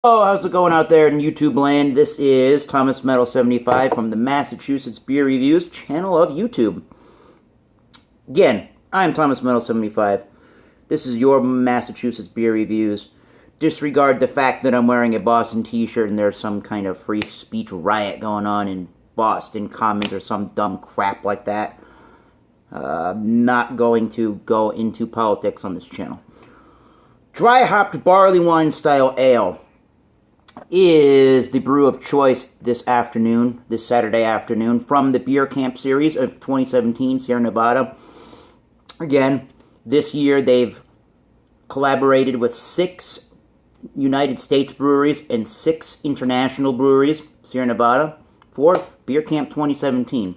Oh, how's it going out there in YouTube land? This is Thomas Metal 75 from the Massachusetts Beer Reviews channel of YouTube. Again, I'm Thomas Metal 75. This is your Massachusetts Beer Reviews. Disregard the fact that I'm wearing a Boston t-shirt and there's some kind of free speech riot going on in Boston Commons or some dumb crap like that. Not going to go into politics on this channel. Dry hopped barley wine style ale is the brew of choice this Saturday afternoon, from the Beer Camp series of 2017, Sierra Nevada. Again, this year they've collaborated with 6 United States breweries and 6 international breweries, Sierra Nevada, for Beer Camp 2017.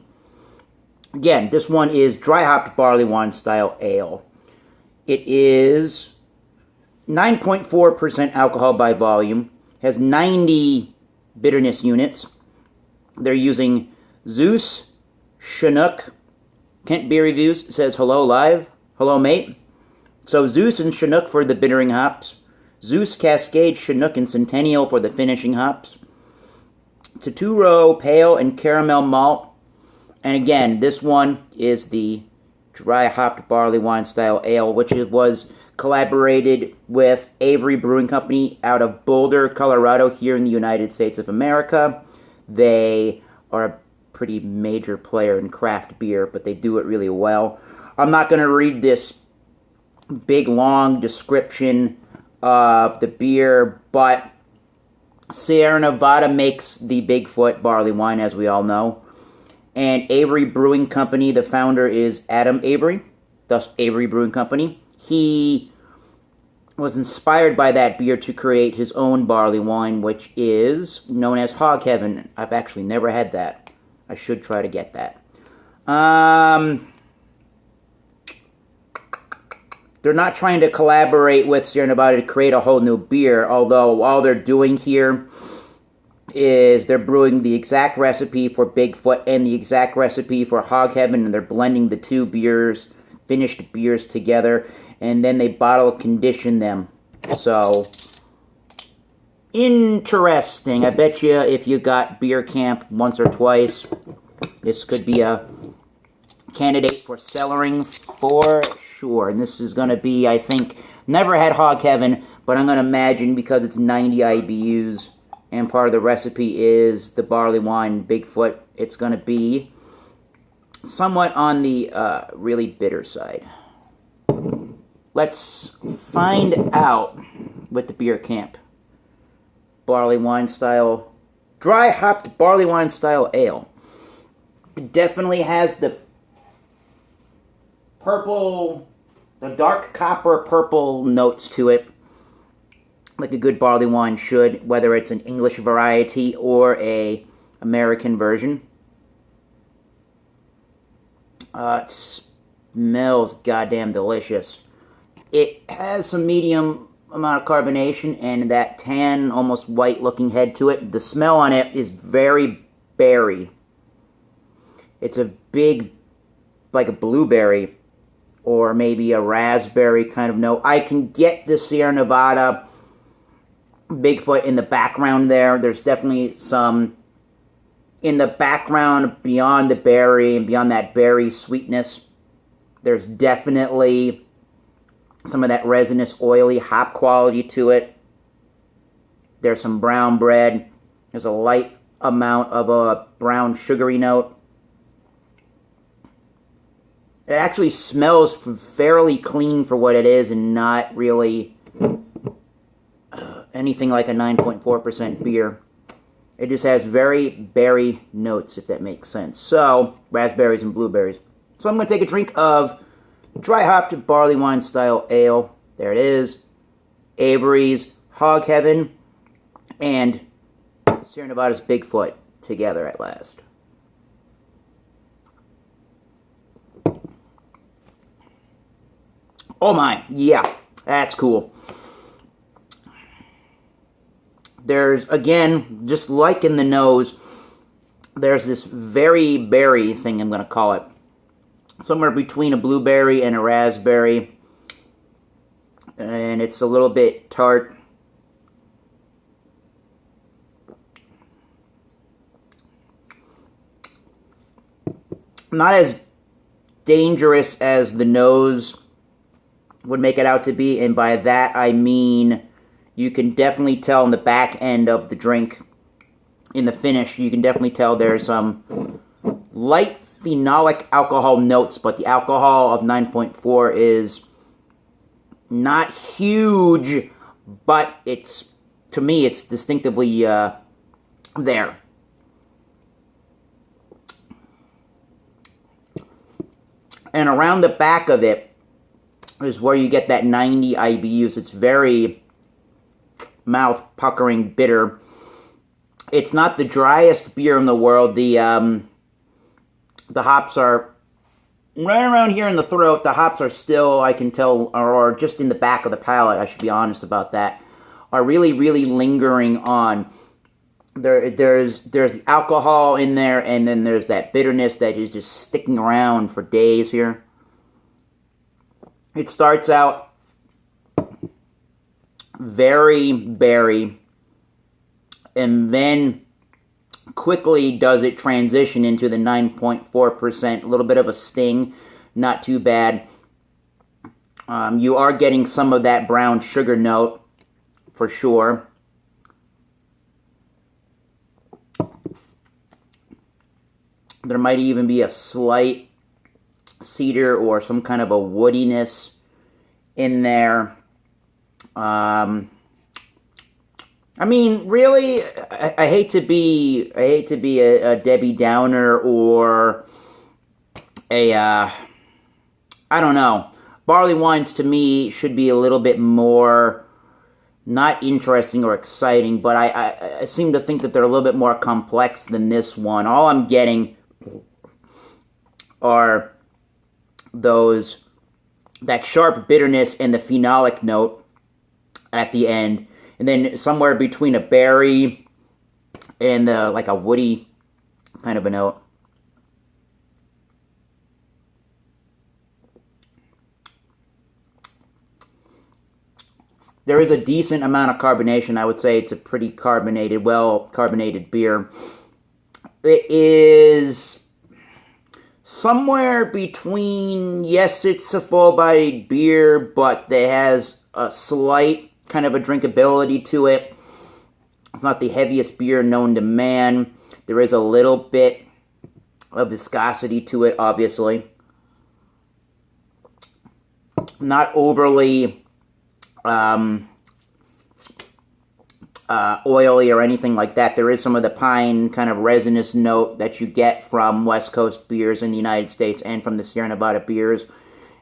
Again, this one is dry hopped barley wine style ale. It is 9.4% alcohol by volume. Has 90 bitterness units. They're using Zeus, Chinook. Kent Beer Reviews says hello live, hello mate. So Zeus and Chinook for the bittering hops. Zeus, Cascade, Chinook, and Centennial for the finishing hops. It's a 2-row pale and caramel malt. And again, this one is the dry hopped barley wine style ale, which was collaborated with Avery Brewing Company out of Boulder, Colorado, here in the United States of America. They are a pretty major player in craft beer, but they do it really well. I'm not going to read this big, long description of the beer, but Sierra Nevada makes the Bigfoot barley wine, as we all know. And Avery Brewing Company, the founder is Adam Avery, thus Avery Brewing Company. He was inspired by that beer to create his own barley wine, which is known as Hog Heaven. I've actually never had that. I should try to get that. They're not trying to collaborate with Sierra Nevada to create a whole new beer, although all they're doing here is they're brewing the exact recipe for Bigfoot and the exact recipe for Hog Heaven, and they're blending the two beers, finished beers, together, and then they bottle condition them. So, interesting. I bet you if you got Beer Camp once or twice, this could be a candidate for cellaring for sure. And this is going to be, I think, never had Hog Heaven, but I'm going to imagine because it's 90 IBUs and part of the recipe is the barley wine Bigfoot, it's going to be somewhat on the really bitter side. Let's find out with the Beer Camp barley wine style, dry hopped barley wine style ale. It definitely has the purple, the dark copper purple notes to it, like a good barley wine should, whether it's an English variety or a American version. It smells goddamn delicious. It has some medium amount of carbonation and that tan, almost white-looking head to it. The smell on it is very berry. It's a big, like a blueberry or maybe a raspberry kind of note. I can get the Sierra Nevada Bigfoot in the background there. There's definitely some in the background beyond the berry and beyond that berry sweetness. There's definitely some of that resinous, oily hop quality to it. There's some brown bread. There's a light amount of a brown sugary note. It actually smells fairly clean for what it is and not really anything like a 9.4% beer. It just has very berry notes, if that makes sense. So, raspberries and blueberries. So I'm going to take a drink of dry hopped barley wine style ale. There it is. Avery's Hog Heaven and Sierra Nevada's Bigfoot together at last. Oh my, yeah, that's cool. There's, again, just like in the nose, there's this very berry thing, I'm going to call it. Somewhere between a blueberry and a raspberry. And it's a little bit tart. not as dangerous as the nose would make it out to be, and by that I mean you can definitely tell in the back end of the drink, in the finish, you can definitely tell there's some light phenolic alcohol notes, but the alcohol of 9.4 is not huge, but it's, to me, it's distinctively there. And around the back of it is where you get that 90 IBUs. It's very mouth-puckering bitter. It's not the driest beer in the world. The hops are right around here in the throat. The hops are still, I can tell, or just in the back of the palate, I should be honest about that, are really, really lingering on. There's the alcohol in there, and then there's that bitterness that is just sticking around for days here. It starts out very berry, and then quickly does it transition into the 9.4%. A little bit of a sting, not too bad. You are getting some of that brown sugar note, for sure. There might even be a slight cedar or some kind of a woodiness in there. I mean, really, I hate to be a Debbie Downer or I don't know. Barley wines to me should be a little bit more, not interesting or exciting, but I seem to think that they're a little bit more complex than this one. All I'm getting are that sharp bitterness and the phenolic note at the end, and then somewhere between a berry and like a woody kind of a note. There is a decent amount of carbonation. I would say it's a pretty carbonated, well-carbonated beer. It is somewhere between, yes, it's a full-bodied beer, but it has a slight kind of a drinkability to it. It's not the heaviest beer known to man. There is a little bit of viscosity to it, obviously. Not overly oily or anything like that. There is some of the pine kind of resinous note that you get from West Coast beers in the United States and from the Sierra Nevada beers.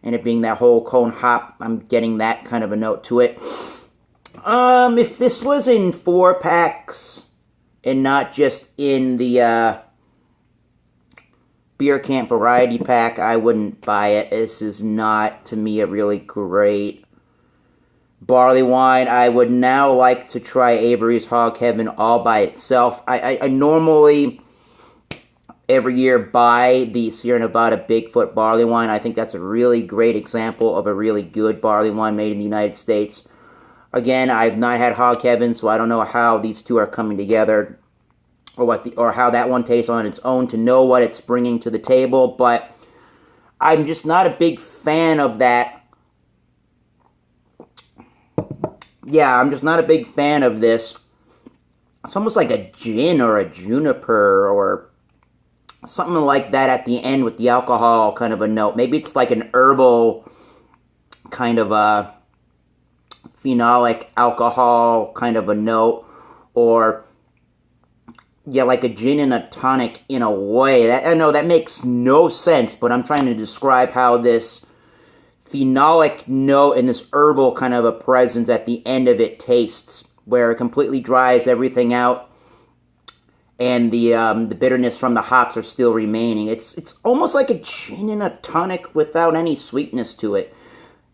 And it being that whole cone hop, I'm getting that kind of a note to it. If this was in 4-packs and not just in the beer camp variety pack, I wouldn't buy it. This is not, to me, a really great barley wine. I would now like to try Avery's Hog Heaven all by itself. I normally, every year, buy the Sierra Nevada Bigfoot barley wine. I think that's a really great example of a really good barley wine made in the United States. Again, I've not had Hog Heaven, so I don't know how these two are coming together, or how that one tastes on its own to know what it's bringing to the table, but I'm just not a big fan of that. Yeah, I'm just not a big fan of this. It's almost like a gin or a juniper or something like that at the end with the alcohol kind of a note. Maybe it's like an herbal kind of a phenolic alcohol kind of a note, or yeah, like a gin and a tonic in a way. I know that makes no sense, but I'm trying to describe how this phenolic note and this herbal kind of a presence at the end of it tastes, where it completely dries everything out, and the bitterness from the hops are still remaining. It's almost like a gin and a tonic without any sweetness to it,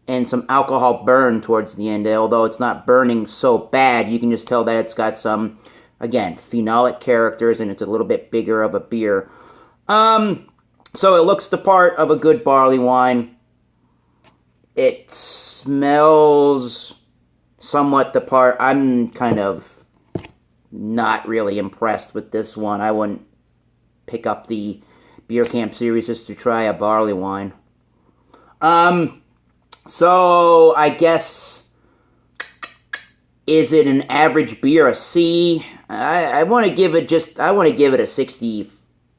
and some alcohol burn towards the end. Although it's not burning so bad, you can just tell that it's got some, again, phenolic characters, and it's a little bit bigger of a beer. So it looks the part of a good barley wine. It smells somewhat the part. I'm kind of not really impressed with this one. I wouldn't pick up the beer camp series is to try a Barleywine. So I guess, is it an average beer, a C? I want to give it a 60.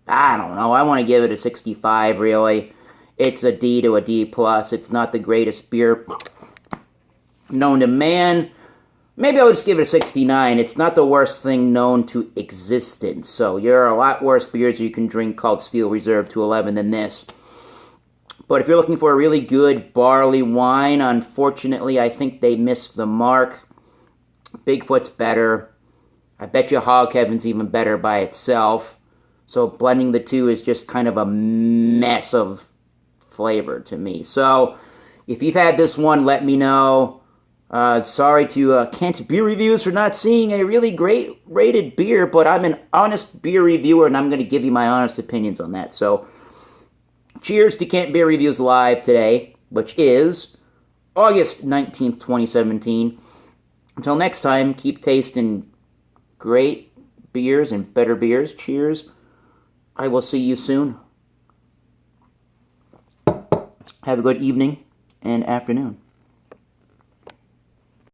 I don't know. I want to give it a 65, really. It's a D to a D plus. It's not the greatest beer known to man. Maybe I'll just give it a 69. It's not the worst thing known to existence. So there are a lot worse beers you can drink called Steel Reserve 211 than this. But if you're looking for a really good barley wine, unfortunately, I think they missed the mark. Bigfoot's better. I bet you Hog Heaven's even better by itself. So blending the two is just kind of a mess of flavor to me. So if you've had this one, let me know. Sorry to Kent Beer Reviews for not seeing a really great rated beer, but I'm an honest beer reviewer, and I'm going to give you my honest opinions on that. So cheers to Kent Beer Reviews Live today, which is August 19th, 2017. Until next time, keep tasting great beers and better beers. Cheers. I will see you soon. Have a good evening and afternoon.